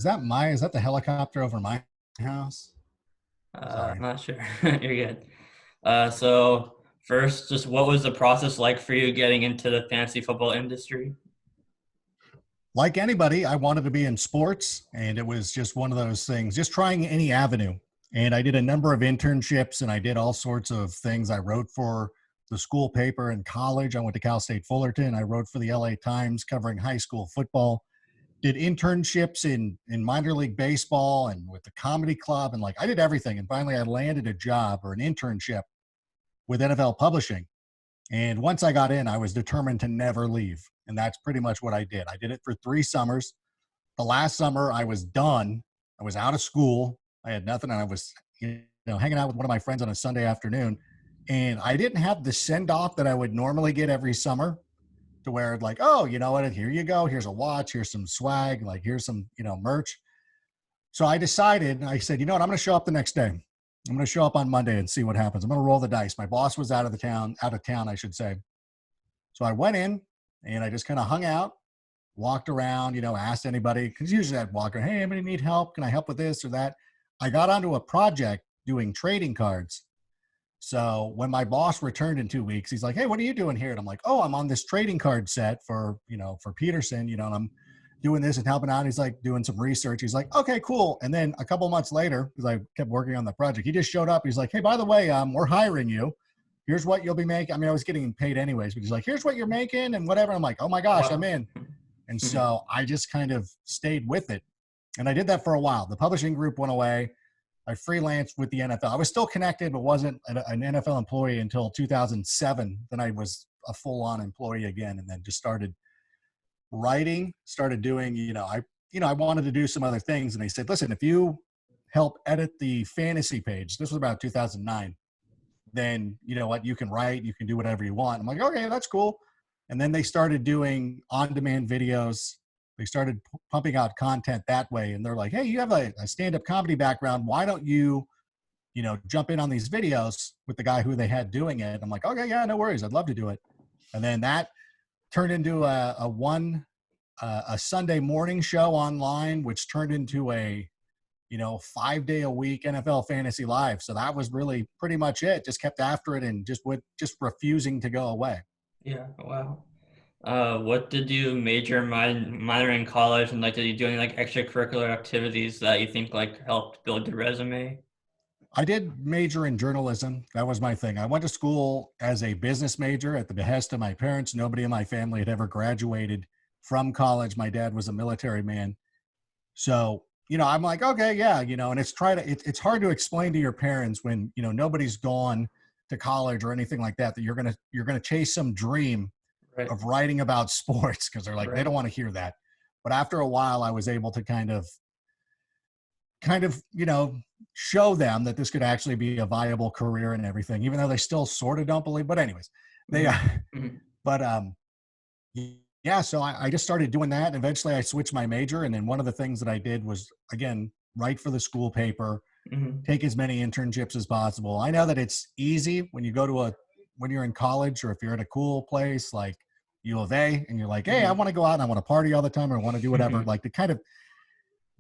is that the helicopter over my house? I'm Sorry. not sure. You're good. So first, just what was the process like for you getting into the fantasy football industry? Like anybody, I wanted to be in sports, and it was just one of those things, just trying any avenue. And I did a number of internships, and I did all sorts of things. I wrote for the school paper in college. I went to Cal State Fullerton. I wrote for the LA Times covering high school football. Did internships in minor league baseball and with the comedy club, and like I did everything. And finally, I landed a job or an internship with NFL Publishing. And once I got in, I was determined to never leave. And that's pretty much what I did. I did it for 3 summers. The last summer, I was done. I was out of school. I had nothing. And I was, hanging out with one of my friends on a Sunday afternoon. And I didn't have the send off that I would normally get every summer to where, like, oh, you know what? Here you go. Here's a watch. Here's some swag. Like, here's some, merch. So I decided, I said, you know what? I'm going to show up the next day. I'm going to show up on Monday and see what happens. I'm going to roll the dice. My boss was out of town, I should say. So I went in and I just kind of hung out, walked around, asked anybody, because usually I'd walk around, hey, anybody need help? Can I help with this or that? I got onto a project doing trading cards. So when my boss returned in 2 weeks, he's like, hey, what are you doing here? And I'm like, oh, I'm on this trading card set for Peterson, and I'm doing this and helping out. He's like doing some research. He's like, okay, cool. And then a couple months later, because I kept working on the project, he just showed up. He's like, hey, by the way, we're hiring you. Here's what you'll be making. I mean, I was getting paid anyways, but he's like, here's what you're making and whatever. I'm like, oh my gosh, I'm Wow. in. And so I just kind of stayed with it. And I did that for a while. The publishing group went away. I freelanced with the NFL. I was still connected, but wasn't an NFL employee until 2007. Then I was a full-on employee again, and then just started writing, started doing, I wanted to do some other things. And they said, listen, if you help edit the fantasy page, this was about 2009, then you know what, you can write, you can do whatever you want. I'm like, okay, that's cool. And then they started doing on-demand videos. They started pumping out content that way. And they're like, hey, you have a stand-up comedy background. Why don't you, jump in on these videos with the guy who they had doing it? I'm like, okay, yeah, no worries. I'd love to do it. And then that turned into a Sunday morning show online, which turned into a 5-day a week NFL Fantasy Live. So that was really pretty much it. Just kept after it and just refusing to go away. Yeah, wow. What did you major minor in college, and like did you do any like extracurricular activities that you think like helped build your resume? I did major in journalism. That was my thing. I went to school as a business major at the behest of my parents. Nobody in my family had ever graduated from college. My dad was a military man. So, I'm like, okay, yeah, and it's hard to explain to your parents when, nobody's gone to college or anything like that, that you're going to chase some dream Right, of writing about sports, because they're like, they right, don't want to hear that. But after a while, I was able to kind of show them that this could actually be a viable career and everything, even though they still sort of don't believe. But anyways, they hmm hmm but yeah, so I just started doing that, and eventually I switched my major. And then one of the things that I did was, again, write for the school paper, hmm take as many internships as possible. I know that it's easy when you go to when you're in college, or if you're at a cool place like U of A and you're like, hey, I hmm want to go out and I want to party all the time, or I want to do whatever, like to kind of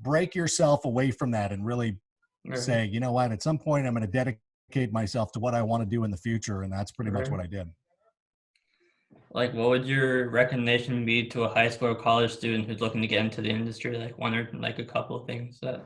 break yourself away from that and really Right, say, you know what, at some point I'm going to dedicate myself to what I want to do in the future. And that's pretty much right. what I did. Like, what would your recommendation be to a high school or college student who's looking to get into the industry? Like one or like a couple of things that.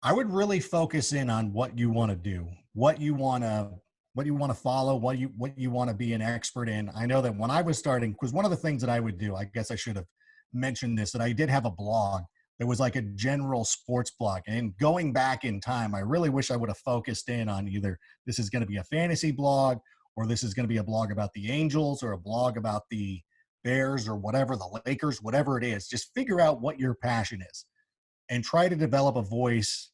I would really focus in on what you want to do, what you want to follow, what you want to be an expert in. I know that when I was starting, because one of the things that I would do, I guess I should have mentioned this, that I did have a blog that was like a general sports blog. And going back in time, I really wish I would have focused in on either this is going to be a fantasy blog, or this is going to be a blog about the Angels, or a blog about the Bears, or whatever, the Lakers, whatever it is. Just figure out what your passion is and try to develop a voice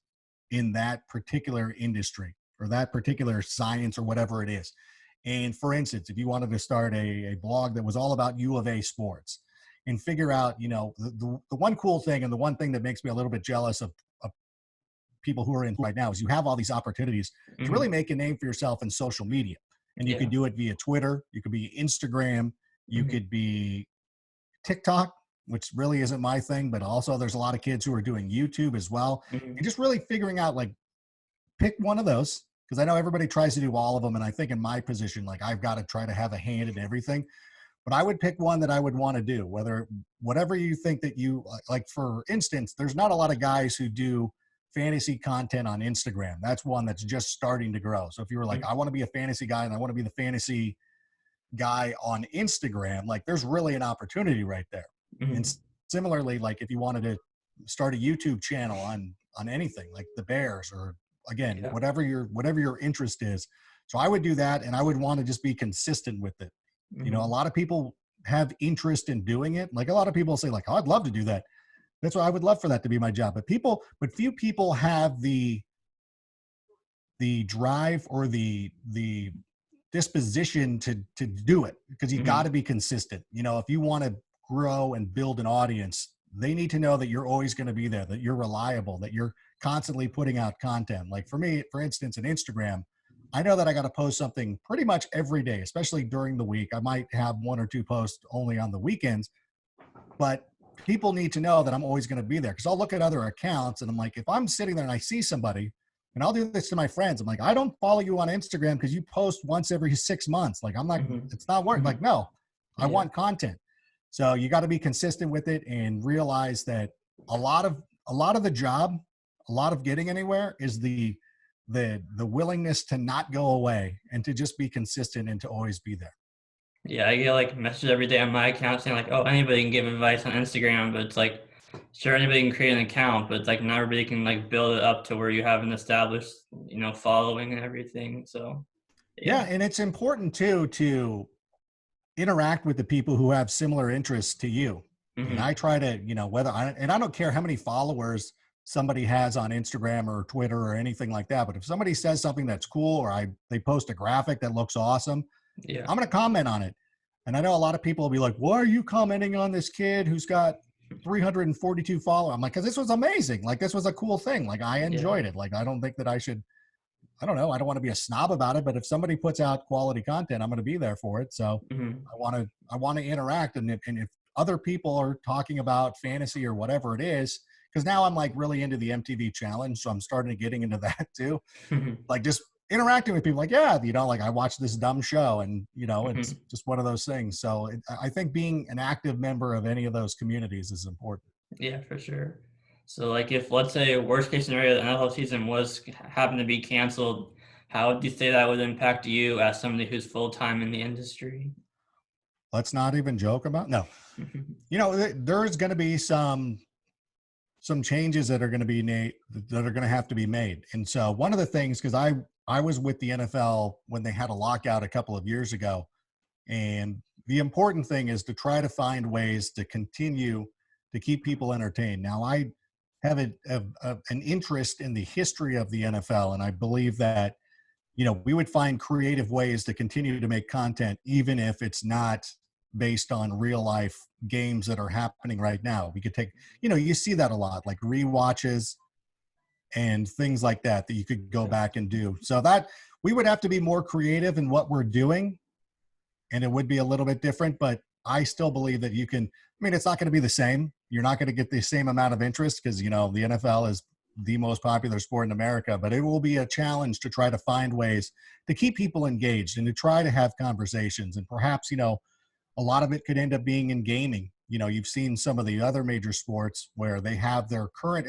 in that particular industry or that particular science or whatever it is. And for instance, if you wanted to start a blog that was all about U of A sports, and figure out, the one cool thing, and the one thing that makes me a little bit jealous of people who are in right now, is you have all these opportunities to really Mhm. make a name for yourself in social media. And you could Yeah. do it via Twitter, you could be Instagram, you Mhm. could be TikTok. which really isn't my thing, but also there's a lot of kids who are doing YouTube as well. And Mhm. just really figuring out, like, pick one of those, because I know everybody tries to do all of them. And I think in my position, like, I've got to try to have a hand in everything, but I would pick one that I would want to do, whether whatever you think that you like. For instance, there's not a lot of guys who do fantasy content on Instagram. That's one that's just starting to grow. So if you were like, Mhm. I want to be a fantasy guy and I want to be the fantasy guy on Instagram, like, there's really an opportunity right there. And Mhm. similarly, like, if you wanted to start a YouTube channel on anything like the Bears, or again, Yeah. whatever your interest is. So I would do that, and I would want to just be consistent with it. A Mhm. lot of people have interest in doing it. Like, a lot of people say, like, oh, I'd love to do that. That's what I would love for that to be my job. But few people have the drive or the disposition to do it, because you got Mhm. to be consistent. If you want to grow and build an audience, they need to know that you're always going to be there, that you're reliable, that you're constantly putting out content. Like, for me, for instance, in Instagram, I know that I got to post something pretty much every day, especially during the week. I might have one or two posts only on the weekends, but people need to know that I'm always going to be there, because I'll look at other accounts and I'm like, if I'm sitting there and I see somebody, and I'll do this to my friends, I'm like, I don't follow you on Instagram because you post once every 6 months. Like, I'm not, Mhm. it's not work. Like, Mhm. no, I Yeah. want content. So you got to be consistent with it and realize that a lot of a lot of the job, a lot of getting anywhere is the willingness to not go away and to just be consistent and to always be there. Yeah, I get like messages every day on my account saying like, "Oh, anybody can give advice on Instagram," but it's like, sure, anybody can create an account, but it's like not everybody can like build it up to where you have an established, following and everything. So, Yeah, yeah. and it's important too to interact with the people who have similar interests to you. And I Mhm. try to, and I don't care how many followers somebody has on Instagram or Twitter or anything like that. But if somebody says something that's cool, or they post a graphic that looks awesome, Yeah. I'm going to comment on it. And I know a lot of people will be like, why are you commenting on this kid who's got 342 followers? I'm like, because this was amazing. Like, this was a cool thing. Like, I Yeah. enjoyed it. Like, I don't think that I don't know. I don't want to be a snob about it, but if somebody puts out quality content, I'm going to be there for it. So Mhm. I want to interact. And if other people are talking about fantasy or whatever it is, because now I'm like really into the MTV challenge. So I'm starting to getting into that too. Mhm. Like, just interacting with people, like, yeah, like, I watched this dumb show, and it's Mhm. just one of those things. So I think being an active member of any of those communities is important. Yeah, for sure. So, like, if let's say worst case scenario, the NFL season was happened to be canceled, how would you say that would impact you as somebody who's full time in the industry? Let's not even joke about, no, there's going to be some changes that are going to be that are going to have to be made. And so one of the things, because I was with the NFL when they had a lockout a couple of years ago, and the important thing is to try to find ways to continue to keep people entertained. Now, I have an interest in the history of the NFL, and I believe that we would find creative ways to continue to make content, even if it's not based on real life games that are happening right now. We could take, you see that a lot, like rewatches and things like that, that you could go Yeah. back and do. So that we would have to be more creative in what we're doing, and it would be a little bit different, but I still believe that you can. I mean, it's not going to be the same. You're not going to get the same amount of interest, because the NFL is the most popular sport in America, but it will be a challenge to try to find ways to keep people engaged and to try to have conversations. And perhaps, a lot of it could end up being in gaming. You've seen some of the other major sports where they have their current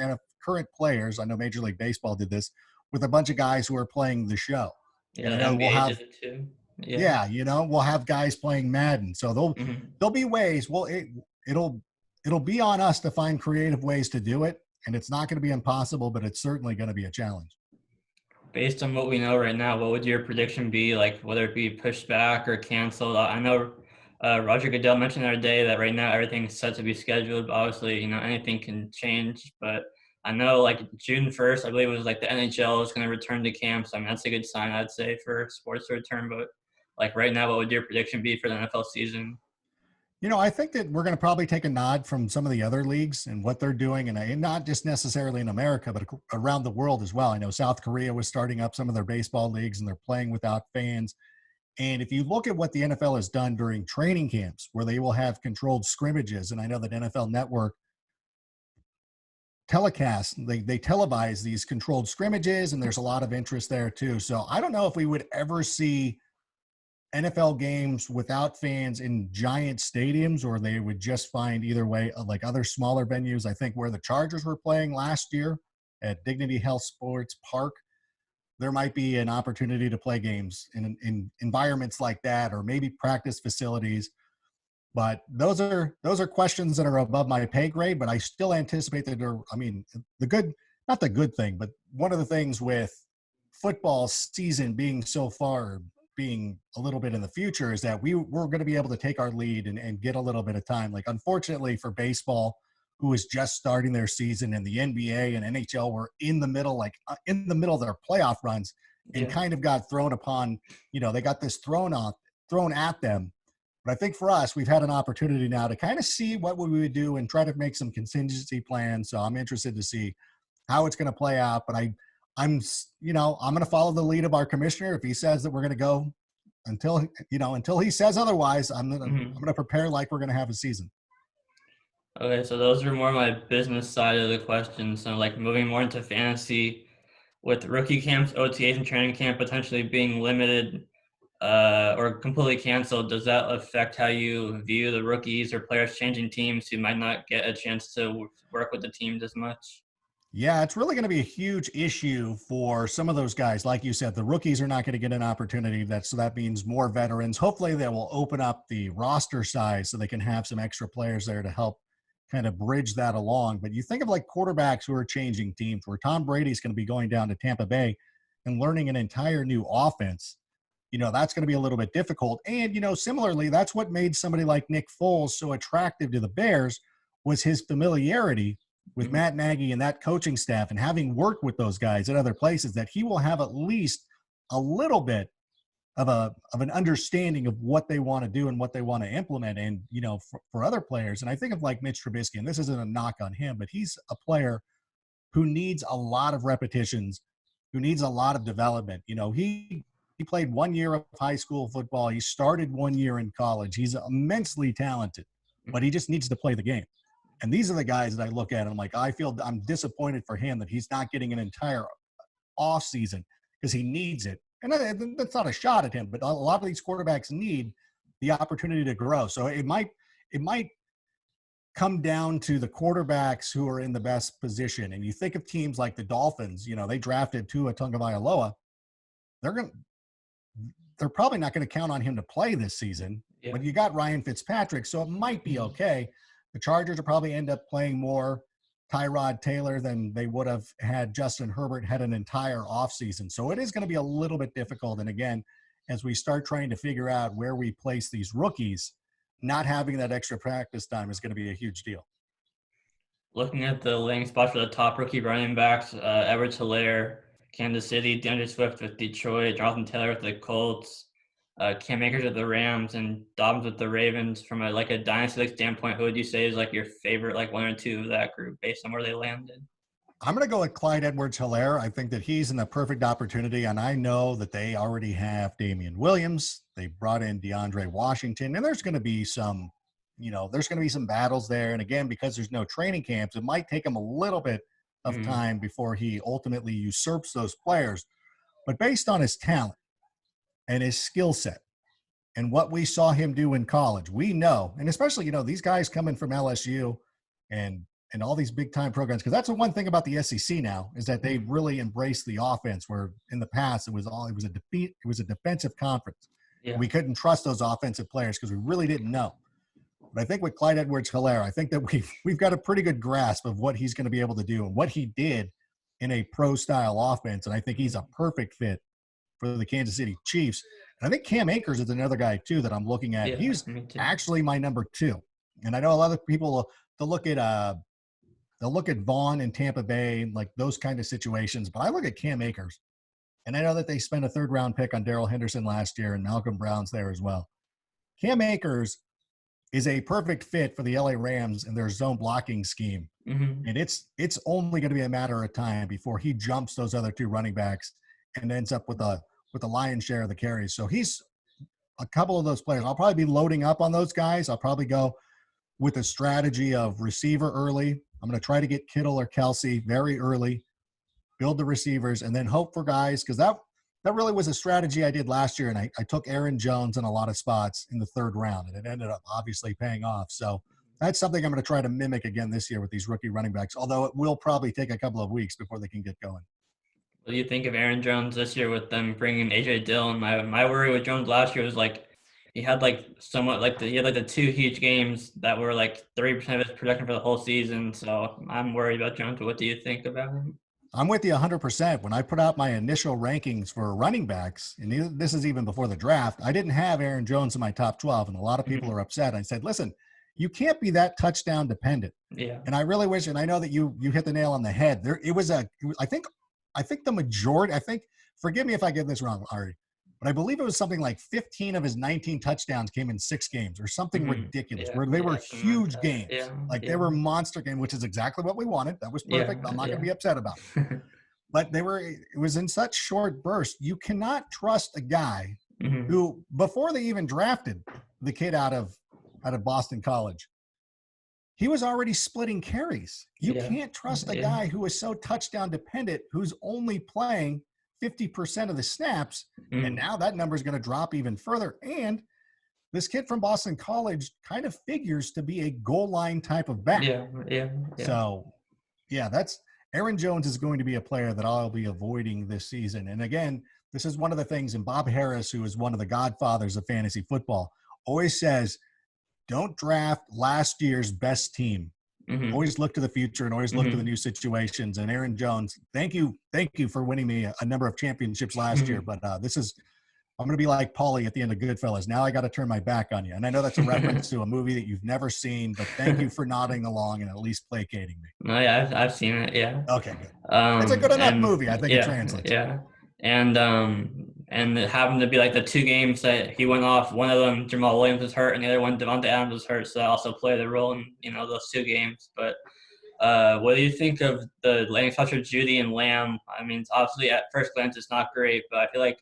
players. I know Major League Baseball did this with a bunch of guys who are playing the show. Yeah, And I the know we'll NBA have, did it too. Yeah. yeah, we'll have guys playing Madden. So Mhm. there'll be ways. Well, it'll be on us to find creative ways to do it, and it's not going to be impossible, but it's certainly going to be a challenge. Based on what we know right now, what would your prediction be, like whether it be pushed back or canceled? I know Roger Goodell mentioned the other day that right now everything's set to be scheduled, but obviously, anything can change. But I know like June 1st, I believe it was like the NHL is going to return to camps. I mean, that's a good sign, I'd say, for sports to return. But like right now, what would your prediction be for the NFL season? I think that we're going to probably take a nod from some of the other leagues and what they're doing, and not just necessarily in America, but around the world as well. I know South Korea was starting up some of their baseball leagues, and they're playing without fans. And if you look at what the NFL has done during training camps, where they will have controlled scrimmages, and I know that NFL Network telecasts, they televise these controlled scrimmages, and there's a lot of interest there too. So I don't know if we would ever see NFL games without fans in giant stadiums, or they would just find either way, like other smaller venues. I think where the Chargers were playing last year at Dignity Health Sports Park, there might be an opportunity to play games in environments like that, or maybe practice facilities. But those are questions that are above my pay grade. But I still anticipate that there. I mean, the good, not the good thing, but one of the things with football season being so far being a little bit in the future is that we're going to be able to take our lead and get a little bit of time. Like unfortunately for baseball, who is just starting their season, and the NBA and NHL were in the middle, like in the middle of their playoff runs, and Yeah. kind of got thrown upon. They got this thrown at them. But I think for us, we've had an opportunity now to kind of see what we would do and try to make some contingency plans. So I'm interested to see how it's going to play out. But I'm going to follow the lead of our commissioner. If he says that we're going to go until he says otherwise, I'm Mhm. going to prepare like we're going to have a season. Okay, so those are more my business side of the question. So like moving more into fantasy with rookie camps, OTAs, and training camp potentially being limited or completely canceled, does that affect how you view the rookies or players changing teams who might not get a chance to work with the teams as much? Yeah, it's really going to be a huge issue for some of those guys. Like you said, the rookies are not going to get an opportunity. So that means more veterans. Hopefully, they will open up the roster size so they can have some extra players there to help kind of bridge that along. But you think of like quarterbacks who are changing teams, where Tom Brady's going to be going down to Tampa Bay and learning an entire new offense. That's going to be a little bit difficult. And, similarly, that's what made somebody like Nick Foles so attractive to the Bears, was his familiarity with Mhm. Matt Nagy and that coaching staff, and having worked with those guys at other places, that he will have at least a little bit of an understanding of what they want to do and what they want to implement. And, for other players, and I think of like Mitch Trubisky, and this isn't a knock on him, but he's a player who needs a lot of repetitions, who needs a lot of development. He played 1 year of high school football. He started 1 year in college. He's immensely talented, but he just needs to play the game. And these are the guys that I look at and I'm like, I feel I'm disappointed for him that he's not getting an entire off season, because he needs it. And that's not a shot at him, but a lot of these quarterbacks need the opportunity to grow. So it might come down to the quarterbacks who are in the best position. And you think of teams like the Dolphins, they drafted Tua Tagovailoa. They're going to they're probably not going to count on him to play this season, Yeah. but you got Ryan Fitzpatrick, so it might be Mhm. okay. The Chargers will probably end up playing more Tyrod Taylor than they would have had Justin Herbert had an entire offseason. So it is going to be a little bit difficult. And again, as we start trying to figure out where we place these rookies, not having that extra practice time is going to be a huge deal. Looking at the landing spots for the top rookie running backs, Edwards Hilaire, Kansas City, DeAndre Swift with Detroit, Jonathan Taylor with the Colts, Cam Akers with the Rams, and Dobbins with the Ravens. From a dynasty standpoint, who would you say is like your favorite, like one or two of that group based on where they landed? I'm going to go with Clyde Edwards-Helaire. I think that he's in the perfect opportunity, and I know that they already have Damian Williams. They brought in DeAndre Washington, and there's going to be some battles there. And again, because there's no training camps, it might take him a little bit of Mhm. time before he ultimately usurps those players. But based on his talent and his skill set and what we saw him do in college, we know, and especially, these guys coming from LSU and all these big time programs, because that's the one thing about the SEC now, is that they Mhm. really embrace the offense, where in the past it was a defensive conference. Yeah. We couldn't trust those offensive players because we really didn't know. But I think with Clyde Edwards-Helaire, I think that we've got a pretty good grasp of what he's going to be able to do and what he did in a pro style offense. And I think he's a Mhm. perfect fit for the Kansas City Chiefs. And I think Cam Akers is another guy too that I'm looking at. Yeah, He's me too. actually my number two. And I know a lot of people they'll look at Vaughn in Tampa Bay, like those kind of situations. But I look at Cam Akers, and I know that they spent a third round pick on Darrell Henderson last year, and Malcolm Brown's there as well. Cam Akers is a perfect fit for the LA Rams and their zone blocking scheme. Mhm. And it's only going to be a matter of time before he jumps those other two running backs and ends up with a lion's share of the carries. So he's a couple of those players. I'll probably be loading up on those guys. I'll probably go with a strategy of receiver early. I'm going to try to get Kittle or Kelsey very early, build the receivers, and then hope for guys, because that really was a strategy I did last year, and I took Aaron Jones in a lot of spots in the third round, and it ended up obviously paying off. So that's something I'm going to try to mimic again this year with these rookie running backs, although it will probably take a couple of weeks before they can get going. What do you think of Aaron Jones this year with them bringing AJ Dillon? My worry with Jones last year was like he had like somewhat like he had like the two huge games that were like 30% of his production for the whole season. So I'm worried about Jones. What do you think about him? I'm with you 100%. When I put out my initial rankings for running backs, and this is even before the draft, I didn't have Aaron Jones in my top 12, and a lot of people are upset. I said, listen, you can't be that touchdown dependent. Yeah. And I really wish, and I know that you hit the nail on the head. I think the majority, forgive me if I get this wrong, Ari, but I believe it was something like 15 of his 19 touchdowns came in 6 games or something ridiculous, where they were huge games. They were monster games, which is exactly what we wanted. That was perfect. I'm not going to be upset about it. But it was in such short bursts. You cannot trust a guy who, before they even drafted the kid out of Boston College, he was already splitting carries. You can't trust a guy who is so touchdown dependent, who's only playing 50% of the snaps. And now that number is going to drop even further. And this kid from Boston College kind of figures to be a goal line type of back. So, that's Aaron Jones is going to be a player that I'll be avoiding this season. And again, this is one of the things, and Bob Harris, who is one of the godfathers of fantasy football, always says, don't draft last year's best team. Always look to the future and always look to the new situations. And Aaron Jones, thank you for winning me a number of championships last year. But I'm going to be like Paulie at the end of Goodfellas. Now I got to turn my back on you. And I know that's a reference to a movie that you've never seen, but thank you for nodding along and at least placating me. No, yeah, I've seen it. Yeah. Okay, good. It's a good enough movie. I think it translates. Yeah. And it happened to be like the 2 games that he went off. One of them, Jamal Williams was hurt, and the other one, Devontae Adams was hurt. So that also played a role in those 2 games. But what do you think of the landing spots for Judy and Lamb? I mean, it's obviously at first glance it's not great, but I feel like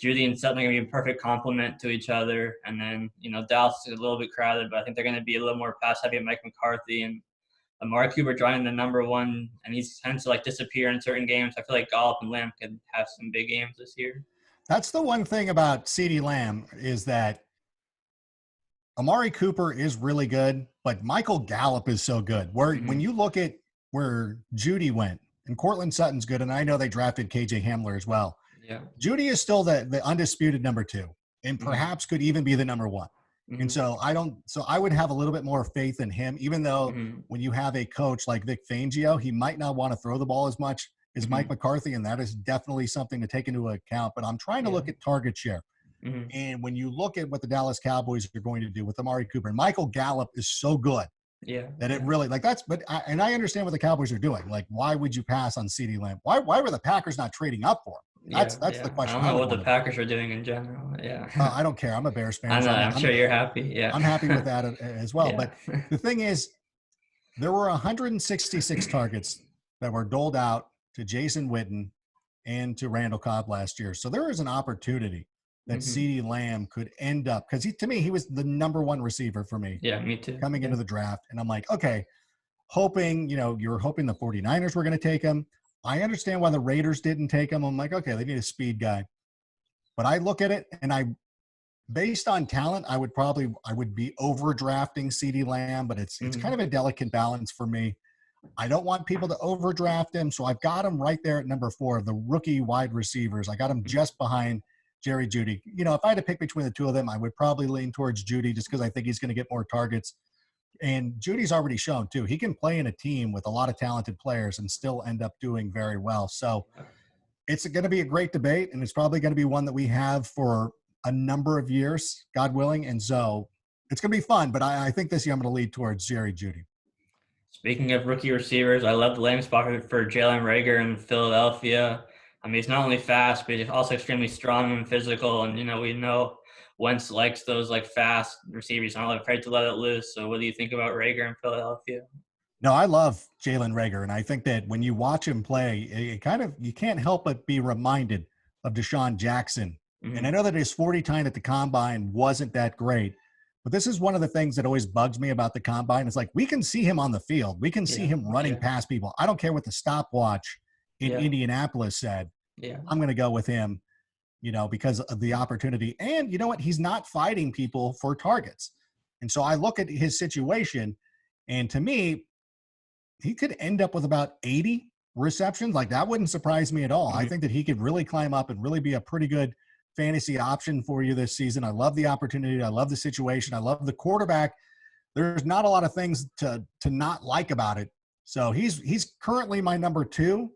Judy and Sutton are going to be a perfect complement to each other. And then Dallas is a little bit crowded, but I think they're going to be a little more pass heavy at Mike McCarthy and Amari Cooper joining the number 1, and he tends to like disappear in certain games. I feel like Gallup and Lamb could have some big games this year. That's the one thing about CeeDee Lamb is that Amari Cooper is really good, but Michael Gallup is so good. When you look at where Judy went, and Cortland Sutton's good, and I know they drafted KJ Hamler as well. Yeah, Judy is still the undisputed number 2, and perhaps could even be the number 1. And so I would have a little bit more faith in him, even though when you have a coach like Vic Fangio, he might not want to throw the ball as much as Mike McCarthy, and that is definitely something to take into account. But I'm trying to look at target share. And when you look at what the Dallas Cowboys are going to do with Amari Cooper, and Michael Gallup is so good that it really and I understand what the Cowboys are doing. Like, why would you pass on CeeDee Lamb? Why were the Packers not trading up for him? That's the question. I don't know what the Packers are doing in general. I don't care. I'm a Bears fan. I'm sure you're happy. I'm happy with that as well. But the thing is, there were 166 targets that were doled out to Jason Witten and to Randall Cobb last year. So there is an opportunity that CeeDee Lamb could end up, because to me, he was the number 1 receiver for me. Yeah, me too. Coming into the draft. And I'm like, okay, you're hoping the 49ers were going to take him. I understand why the Raiders didn't take him. I'm like, okay, they need a speed guy. But I look at it, and based on talent, I would be overdrafting CeeDee Lamb, but it's kind of a delicate balance for me. I don't want people to overdraft him, so I've got him right there at number 4, the rookie wide receivers. I got him just behind Jerry Jeudy. If I had to pick between the 2 of them, I would probably lean towards Jeudy just because I think he's going to get more targets. And Judy's already shown, too, he can play in a team with a lot of talented players and still end up doing very well. So it's going to be a great debate, and it's probably going to be one that we have for a number of years, God willing. And so it's going to be fun, but I think this year I'm going to lead towards Jerry Jeudy. Speaking of rookie receivers, I love the landing spot for Jalen Reagor in Philadelphia. I mean, he's not only fast, but he's also extremely strong and physical. And, we know Wentz likes those like fast receivers. I'm not afraid to let it loose. So what do you think about Reagor in Philadelphia? No, I love Jalen Reagor. And I think that when you watch him play, you can't help but be reminded of Deshaun Jackson And I Mhm. know that his 40 time at the combine wasn't that great, but this is one of the things that always bugs me about the combine. It's like we can see him on the field, we can see Yeah. him running Yeah. past people. I don't care what the stopwatch in Yeah. Indianapolis said. Yeah. I'm going to go with him, because of the opportunity. And you know what? He's not fighting people for targets. And so I look at his situation, and to me, he could end up with about 80 receptions. Like that wouldn't surprise me at all. I Mhm. think that he could really climb up and really be a pretty good fantasy option for you this season. I love the opportunity. I love the situation. I love the quarterback. There's not a lot of things to not like about it. So he's currently my number 2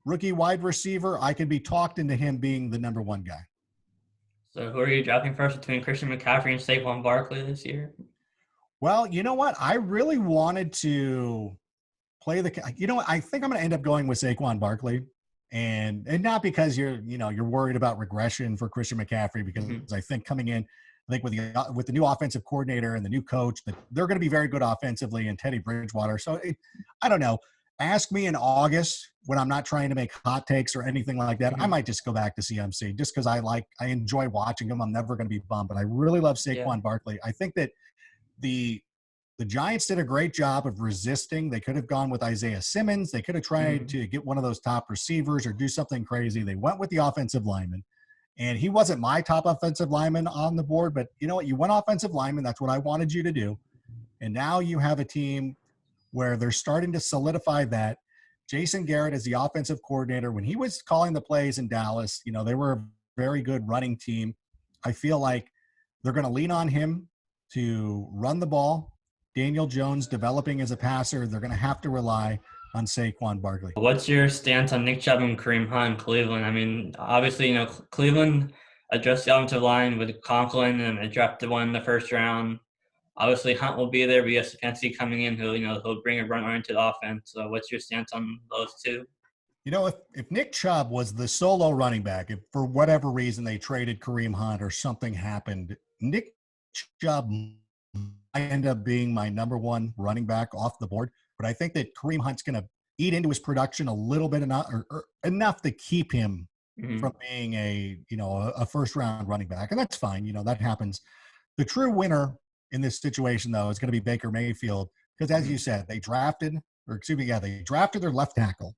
rookie wide receiver. I could be talked into him being the number 1 guy. So who are you drafting first between Christian McCaffrey and Saquon Barkley this year? Well, you know what? I really wanted to play the. I think I'm going to end up going with Saquon Barkley, and not because you're worried about regression for Christian McCaffrey, because Mhm. I think coming in, I think with the new offensive coordinator and the new coach, that they're going to be very good offensively, and Teddy Bridgewater. So I don't know. Ask me in August when I'm not trying to make hot takes or anything like that. I Mhm. might just go back to CMC just because I enjoy watching him. I'm never going to be bummed, but I really love Yeah. Saquon Barkley. I think that the the Giants did a great job of resisting. They could have gone with Isaiah Simmons. They could have tried Mhm. to get one of those top receivers or do something crazy. They went with the offensive lineman. And he wasn't my top offensive lineman on the board, but you know what? You went offensive lineman. That's what I wanted you to do. And now you have a team where they're starting to solidify that. Jason Garrett is the offensive coordinator. When he was calling the plays in Dallas, they were a very good running team. I feel like they're going to lean on him to run the ball. Daniel Jones developing as a passer, they're going to have to rely on Saquon Barkley. What's your stance on Nick Chubb and Kareem Hunt in Cleveland? I mean, obviously, Cleveland addressed the offensive line with Conklin and they drafted one in the first round. Obviously, Hunt will be there, but you have Stefanski coming in who'll bring a run-oriented offense. So what's your stance on those two? If Nick Chubb was the solo running back, if for whatever reason they traded Kareem Hunt or something happened, Nick Chubb might end up being my number 1 running back off the board. But I think that Kareem Hunt's going to eat into his production a little bit enough, or enough to keep him Mhm. from being a first round running back, and that's fine. That happens. The true winner in this situation, though, is going to be Baker Mayfield because, as you Mhm. said, they drafted their left tackle.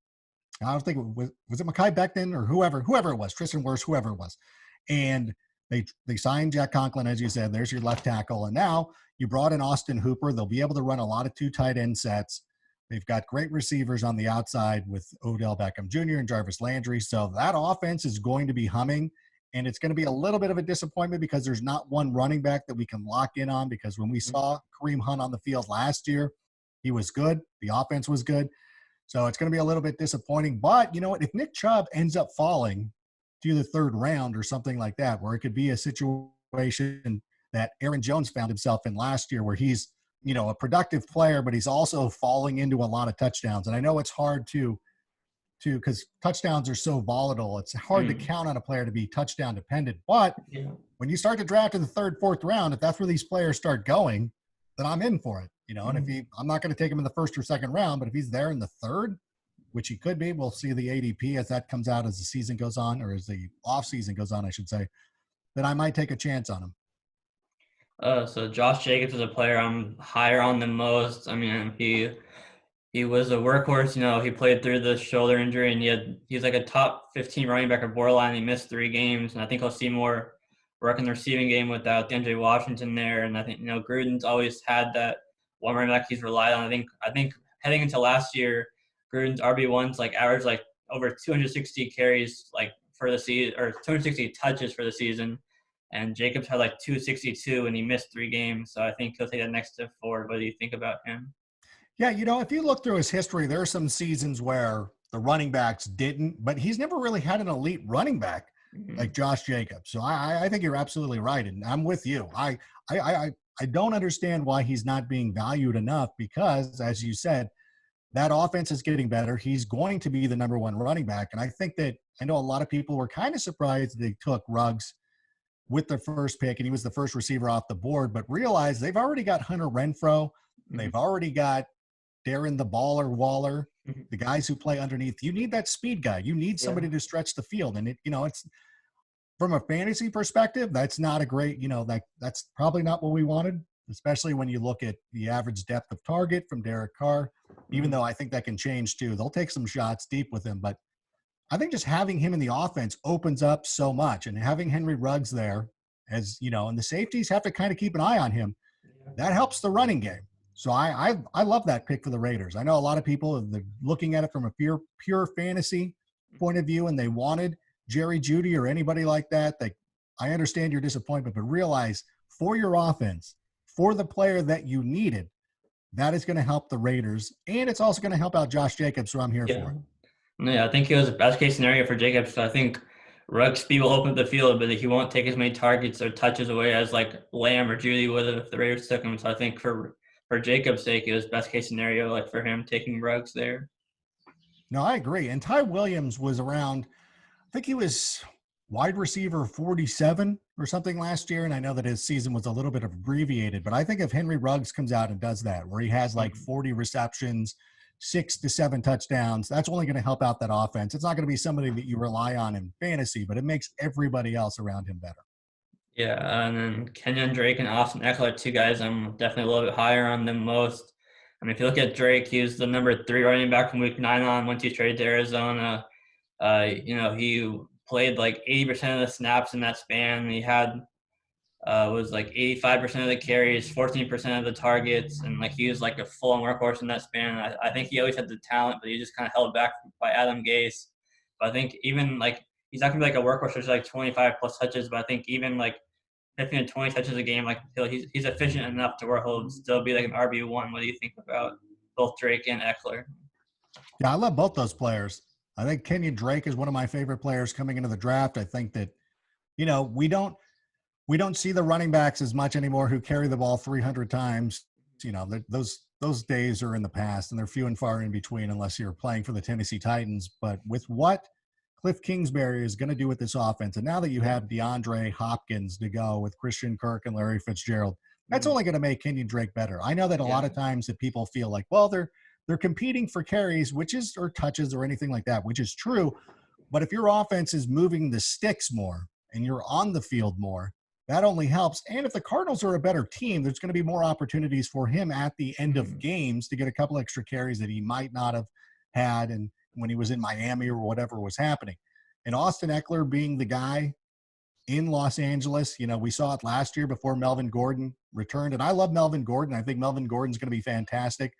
I don't think was it Mekhi Becton or whoever it was, Tristan Wirfs, whoever it was, and they signed Jack Conklin, as you said. There's your left tackle, and now you brought in Austin Hooper. They'll be able to run a lot of 2 tight end sets. They've got great receivers on the outside with Odell Beckham Jr. and Jarvis Landry, so that offense is going to be humming. And it's going to be a little bit of a disappointment because there's not one running back that we can lock in on. Because when we Mhm. saw Kareem Hunt on the field last year, he was good. The offense was good. So it's going to be a little bit disappointing. But you know what? If Nick Chubb ends up falling to the 3rd round or something like that, where it could be a situation that Aaron Jones found himself in last year, where he's, a productive player, but he's also falling into a lot of touchdowns. And I know it's hard because touchdowns are so volatile. It's hard to Mhm. count on a player to be touchdown dependent. But Yeah. when you start to draft in the 3rd, 4th round, if that's where these players start going, then I'm in for it. And Mhm. I'm not going to take him in the 1st or 2nd round, but if he's there in the 3rd, which he could be, we'll see the ADP as that comes out as the season goes on, or as the off season goes on, I should say, then I might take a chance on him. So Josh Jacobs is a player I'm higher on than most. I mean, he was a workhorse. He played through the shoulder injury, and he's like a top 15 running back at borderline. He missed 3 games, and I think he'll see more work in the receiving game without DeAndre Washington there. And I think Gruden's always had that one running back he's relied on. I think heading into last year, Gruden's RB1s like averaged like over 260 carries like for the season, or 260 touches for the season. And Jacobs had like 262, and he missed 3 games. So I think he'll take that next step forward. What do you think about him? Yeah, if you look through his history, there are some seasons where the running backs didn't, but he's never really had an elite running back like Mhm. Josh Jacobs. So I think you're absolutely right, and I'm with you. I I I don't understand why he's not being valued enough because, as you said, that offense is getting better. He's going to be the number 1 running back, and I know a lot of people were kind of surprised they took Ruggs with the first pick, and he was the first receiver off the board, but realize they've already got Hunter Renfro. Mhm. They've already got Darren the Baller Waller, Mhm. the guys who play underneath. You need that speed guy. You need Yeah. somebody to stretch the field. And it's from a fantasy perspective, that's not a great, that's probably not what we wanted, especially when you look at the average depth of target from Derek Carr, even though I think that can change too. They'll take some shots deep with him, but I think just having him in the offense opens up so much, and having Henry Ruggs there, as and the safeties have to kind of keep an eye on him. That helps the running game. So I love that pick for the Raiders. I know a lot of people are looking at it from a pure fantasy point of view, and they wanted Jerry Jeudy or anybody like that. I understand your disappointment, but realize for your offense, for the player that you needed, that is going to help the Raiders, and it's also going to help out Josh Jacobs, who I'm here for. Yeah, I think it was the best case scenario for Jacobs. I think Ruggs' speed will open up the field, but he won't take as many targets or touches away as like Lamb or Jeudy would have if the Raiders took him. So I think for Jacobs' sake, it was best case scenario like for him taking Ruggs there. No, I agree. And Ty Williams was around, I think he was wide receiver 47 or something last year. And I know that his season was a little bit abbreviated, but I think if Henry Ruggs comes out and does that, where he has like 40 receptions, 6 to 7 touchdowns, that's only going to help out that offense. It's not going to be somebody that you rely on in fantasy, but it makes everybody else around him better. Yeah, and then Kenyan Drake and Austin Eckler, two guys I'm definitely a little bit higher on than most. I mean, if you look at Drake, he was the number 3 running back from week 9 on once he traded to Arizona. He played like 80% of the snaps in that span. He had was like 85% of the carries, 14% of the targets, and like he was like a full-on workhorse in that span. I think he always had the talent, but he just kind of held back by Adam Gase. But I think even like he's not gonna be like a workhorse who's like 25 plus touches, but I think even like 15 to 20 touches a game, like he's efficient enough to where he'll still be like an RB1. What do you think about both Drake and Eckler? Yeah, I love both those players. I think Kenyan Drake is one of my favorite players coming into the draft. I think that, we don't see the running backs as much anymore who carry the ball 300 times. Those days are in the past, and they're few and far in between unless you're playing for the Tennessee Titans. But with what Cliff Kingsbury is going to do with this offense, and now that you have DeAndre Hopkins to go with Christian Kirk and Larry Fitzgerald, that's only going to make Kenyan Drake better. I know that a lot of times that people feel like, well, they're competing for carries, or touches or anything like that, which is true. But if your offense is moving the sticks more and you're on the field more, that only helps. And if the Cardinals are a better team, there's going to be more opportunities for him at the end of games to get a couple extra carries that he might not have had and when he was in Miami or whatever was happening. And Austin Eckler being the guy in Los Angeles, we saw it last year before Melvin Gordon returned. And I love Melvin Gordon. I think Melvin Gordon's going to be fantastic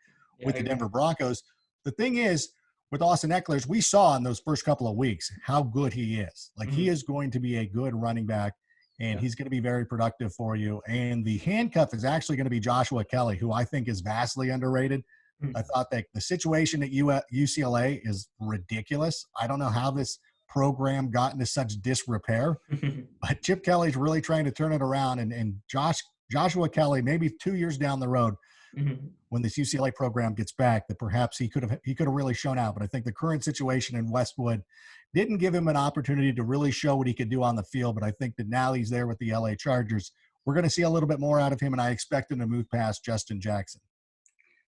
with the Denver Broncos. The thing is, with Austin Eckler, we saw in those first couple of weeks how good he is. Like he is going to be a good running back, and he's going to be very productive for you. And the handcuff is actually going to be Joshua Kelly, who I think is vastly underrated. I thought that the situation at UCLA is ridiculous. I don't know how this program got into such disrepair, but Chip Kelly's really trying to turn it around. And Joshua Kelly, maybe 2 years down the road, when this UCLA program gets back, that perhaps he could have really shown out. But I think the current situation in Westwood didn't give him an opportunity to really show what he could do on the field. But I think that now he's there with the LA Chargers, we're going to see a little bit more out of him, and I expect him to move past Justin Jackson.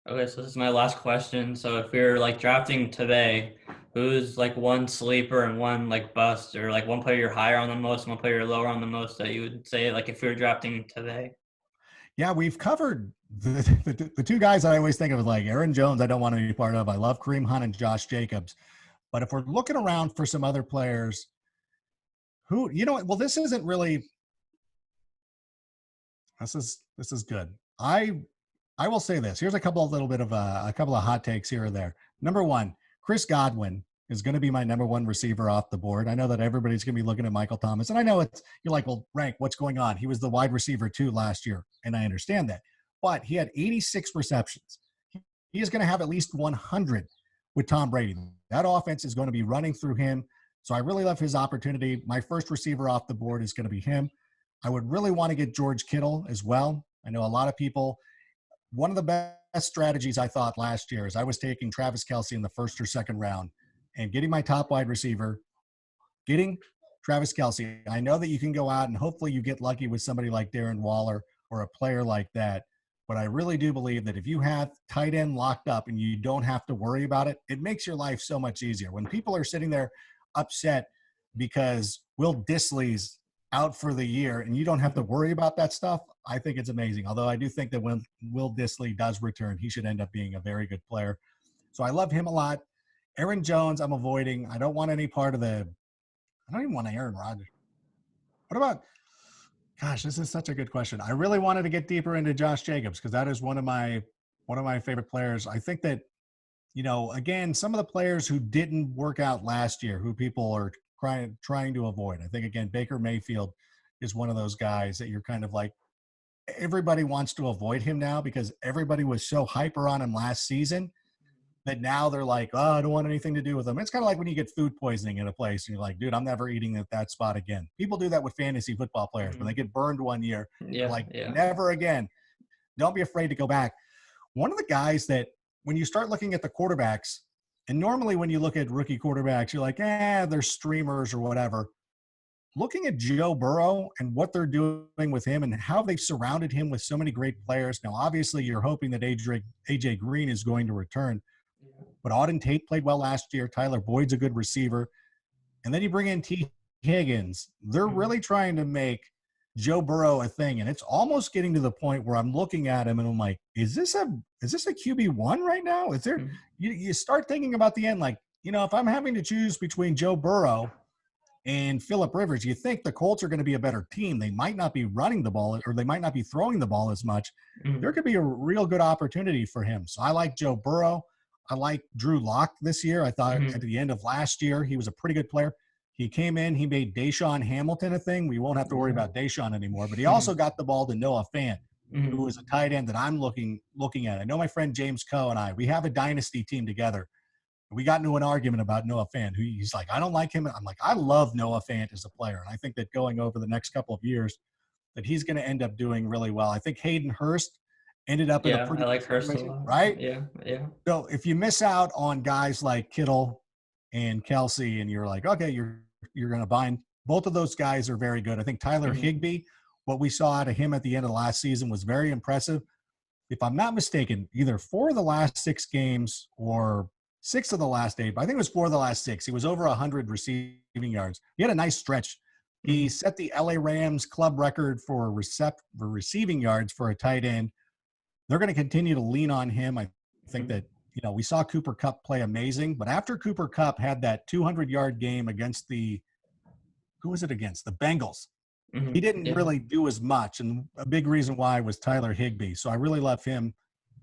Okay, so this is my last question. So if you're like drafting today, who's like one sleeper and one like bust, or like one player you're higher on the most, one player you're lower on the most that you would say like if you're drafting today? Yeah, we've covered the two guys I always think of as like Aaron Jones. I don't want to be part of. I love Kareem Hunt and Josh Jacobs. But if we're looking around for some other players who, well, this isn't really, this is good. I will say this. Here's a couple of hot takes here or there. Number one, Chris Godwin is going to be my number one receiver off the board. I know that everybody's going to be looking at Michael Thomas, and I know you're like, well, Rank, what's going on? He was the wide receiver too last year, and I understand that. But he had 86 receptions. He is going to have at least 100 with Tom Brady. That offense is going to be running through him. So I really love his opportunity. My first receiver off the board is going to be him. I would really want to get George Kittle as well. I know a lot of people – one of the best strategies I thought last year is I was taking Travis Kelce in the first or second round and getting my top wide receiver, getting Travis Kelce. I know that you can go out and hopefully you get lucky with somebody like Darren Waller or a player like that. But I really do believe that if you have tight end locked up and you don't have to worry about it, it makes your life so much easier. When people are sitting there upset because Will Dissly's out for the year and you don't have to worry about that stuff, I think it's amazing. Although I do think that when Will Dissly does return, he should end up being a very good player. So I love him a lot. Aaron Jones, I'm avoiding. I don't want any part of I don't even want Aaron Rodgers. What about, gosh, this is such a good question. I really wanted to get deeper into Josh Jacobs because that is one of my favorite players. I think that, again, some of the players who didn't work out last year, who people are trying to avoid. I think, again, Baker Mayfield is one of those guys that you're kind of like, everybody wants to avoid him now because everybody was so hyper on him last season that now they're like, oh, I don't want anything to do with him. It's kind of like when you get food poisoning in a place and you're like, dude, I'm never eating at that spot again. People do that with fantasy football players. When they get burned one year, they're like, never again. Don't be afraid to go back. One of the guys that when you start looking at the quarterbacks, and normally when you look at rookie quarterbacks, you're like, they're streamers or whatever. Looking at Joe Burrow and what they're doing with him and how they've surrounded him with so many great players. Now, obviously, you're hoping that AJ Green is going to return. But Auden Tate played well last year. Tyler Boyd's a good receiver. And then you bring in T. Higgins. They're really trying to make Joe Burrow a thing. And it's almost getting to the point where I'm looking at him and I'm like, is this a QB1 right now? Is there you start thinking about the end, like, if I'm having to choose between Joe Burrow and Phillip Rivers, you think the Colts are going to be a better team. They might not be running the ball or they might not be throwing the ball as much. There could be a real good opportunity for him. So I like Joe Burrow. I like Drew Lock this year. I thought at the end of last year, he was a pretty good player. He came in, he made Deshaun Hamilton a thing. We won't have to worry about Deshaun anymore, but he also got the ball to Noah Fant, who is a tight end that I'm looking at. I know my friend James Coe and we have a dynasty team together. We got into an argument about Noah Fant. He's like, I don't like him. I'm like, I love Noah Fant as a player. And I think that going over the next couple of years that he's going to end up doing really well. I think Hayden Hurst ended up in a pretty I like good Hurst a lot. right? Yeah. So if you miss out on guys like Kittle and Kelsey and you're like, okay, you're going to bind, both of those guys are very good. I think Tyler Higbee, what we saw out of him at the end of last season was very impressive. If I'm not mistaken, either 4 of the last 6 games or 6 of the last 8, but I think it was 4 of the last 6. He was over 100 receiving yards. He had a nice stretch. He set the LA Rams club record for receiving yards for a tight end. They're going to continue to lean on him. I think that, we saw Cooper Kupp play amazing, but after Cooper Kupp had that 200-yard game against who was it against? The Bengals. He didn't really do as much, and a big reason why was Tyler Higbee. So I really love him.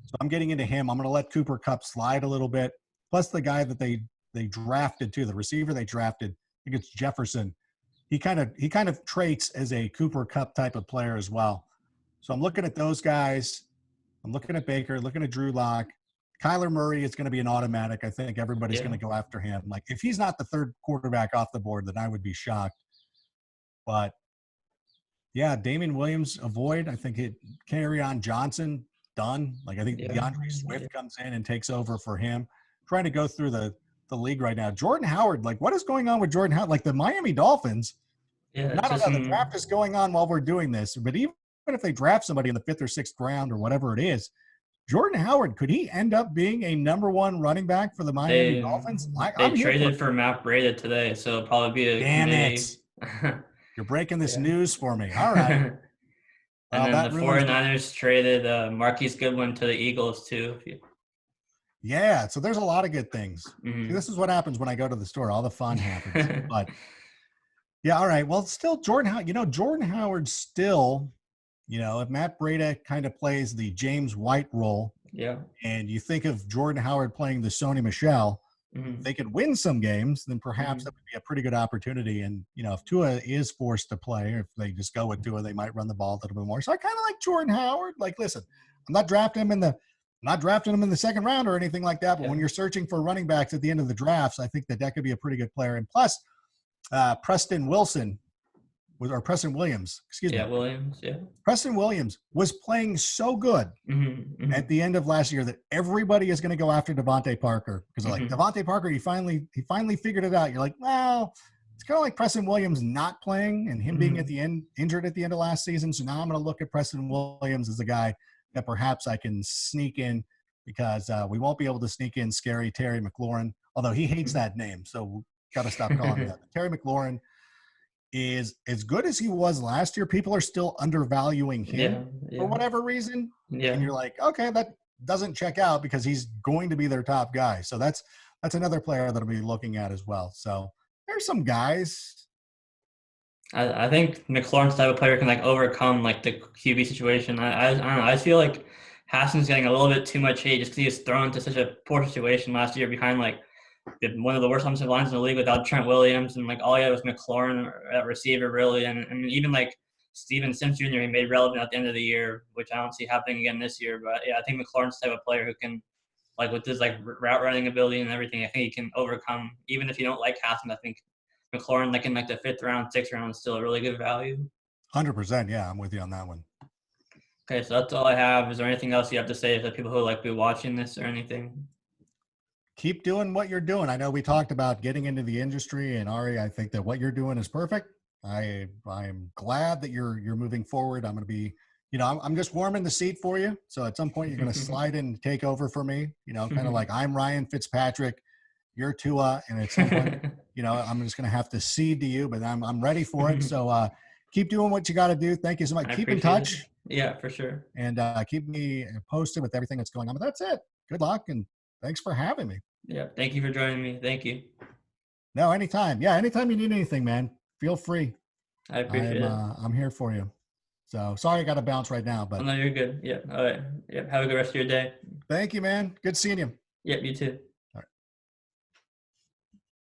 So I'm getting into him. I'm going to let Cooper Kupp slide a little bit. Plus the guy that they drafted too, the receiver they drafted, I think it's Jefferson. He kind of traits as a Cooper Kupp type of player as well. So I'm looking at those guys. I'm looking at Baker, looking at Drew Lock. Kyler Murray is going to be an automatic. I think everybody's going to go after him. Like, if he's not the third quarterback off the board, then I would be shocked. But, yeah, Damian Williams, avoid. I think Kerryon Johnson, done. Like, I think DeAndre Swift comes in and takes over for him. Trying to go through the league right now. Jordan Howard, like, what is going on with Jordan Howard? Like, the Miami Dolphins, I don't know, the draft is going on while we're doing this, but even if they draft somebody in the 5th or 6th round or whatever it is, Jordan Howard, could he end up being a number 1 running back for the Miami Dolphins? They traded for Matt Breida today, so it'll probably be a Damn it. You're breaking this news for me. All right. And then the 49ers traded Marquise Goodwin to the Eagles too. Yeah, so there's a lot of good things. See, this is what happens when I go to the store. All the fun happens. But, yeah, all right. Well, still Jordan Howard still – if Matt Breida kind of plays the James White role, and you think of Jordan Howard playing the Sony Michel, they could win some games, then perhaps that would be a pretty good opportunity. And, if Tua is forced to play, or if they just go with Tua, they might run the ball a little bit more. So I kind of like Jordan Howard. Like, listen, I'm not drafting him in the 2nd round or anything like that. But when you're searching for running backs at the end of the drafts, I think that could be a pretty good player. And plus, Preston Williams, excuse me. Williams, Preston Williams was playing so good at the end of last year that everybody is going to go after Devontae Parker because they're like, Devontae Parker, he finally figured it out. You're like, well, it's kind of like Preston Williams not playing and him being at the end, injured at the end of last season. So now I'm going to look at Preston Williams as a guy that perhaps I can sneak in because we won't be able to sneak in scary Terry McLaurin, although he hates that name. So got to stop calling him that. Terry McLaurin. is as good as he was last year. People are still undervaluing him Yeah, for yeah, whatever reason. And yeah. you're like, okay, that doesn't check out because he's going to be their top guy. So that's another player that I'll be looking at as well. So there's some guys. I think McLaurin's type of player can like overcome like the QB situation. I don't know. I feel like Haskins getting a little bit too much hate just because he was thrown into such a poor situation last year behind like one of the worst offensive lines in the league without Trent Williams, and like all he had was McLaurin at receiver really, and even like Steven Sims Jr. he made relevant at the end of the year, which I don't see happening again this year. But yeah, I think McLaurin's the type of player who can like with his like route running ability and everything. I think he can overcome even if you don't like Haskins. I think McLaurin like in like the 5th round, 6th round is still a really good value. 100%. Yeah, I'm with you on that one. Okay, so that's all I have. Is there anything else you have to say to people who like be watching this or anything? Keep doing what you're doing. I know we talked about getting into the industry, and Ari, I think that what you're doing is perfect. I'm glad that you're moving forward. I'm going to be, I'm just warming the seat for you. So at some point, you're going to slide in and take over for me. Kind of like I'm Ryan Fitzpatrick, you're Tua, and at some point, I'm just going to have to cede to you. But I'm ready for it. So keep doing what you got to do. Thank you so much. I Keep in appreciate touch. it. Yeah, for sure. And keep me posted with everything that's going on. But that's it. Good luck, and thanks for having me. Yeah, thank you for joining me. Thank you. No, anytime. Yeah, anytime you need anything, man, feel free. I appreciate it. I'm here for you. So sorry I got to bounce right now, Oh, but no, you're good. Yeah. All right. Yeah. Have a good rest of your day. thank you, man. Good seeing you. Yep. You too.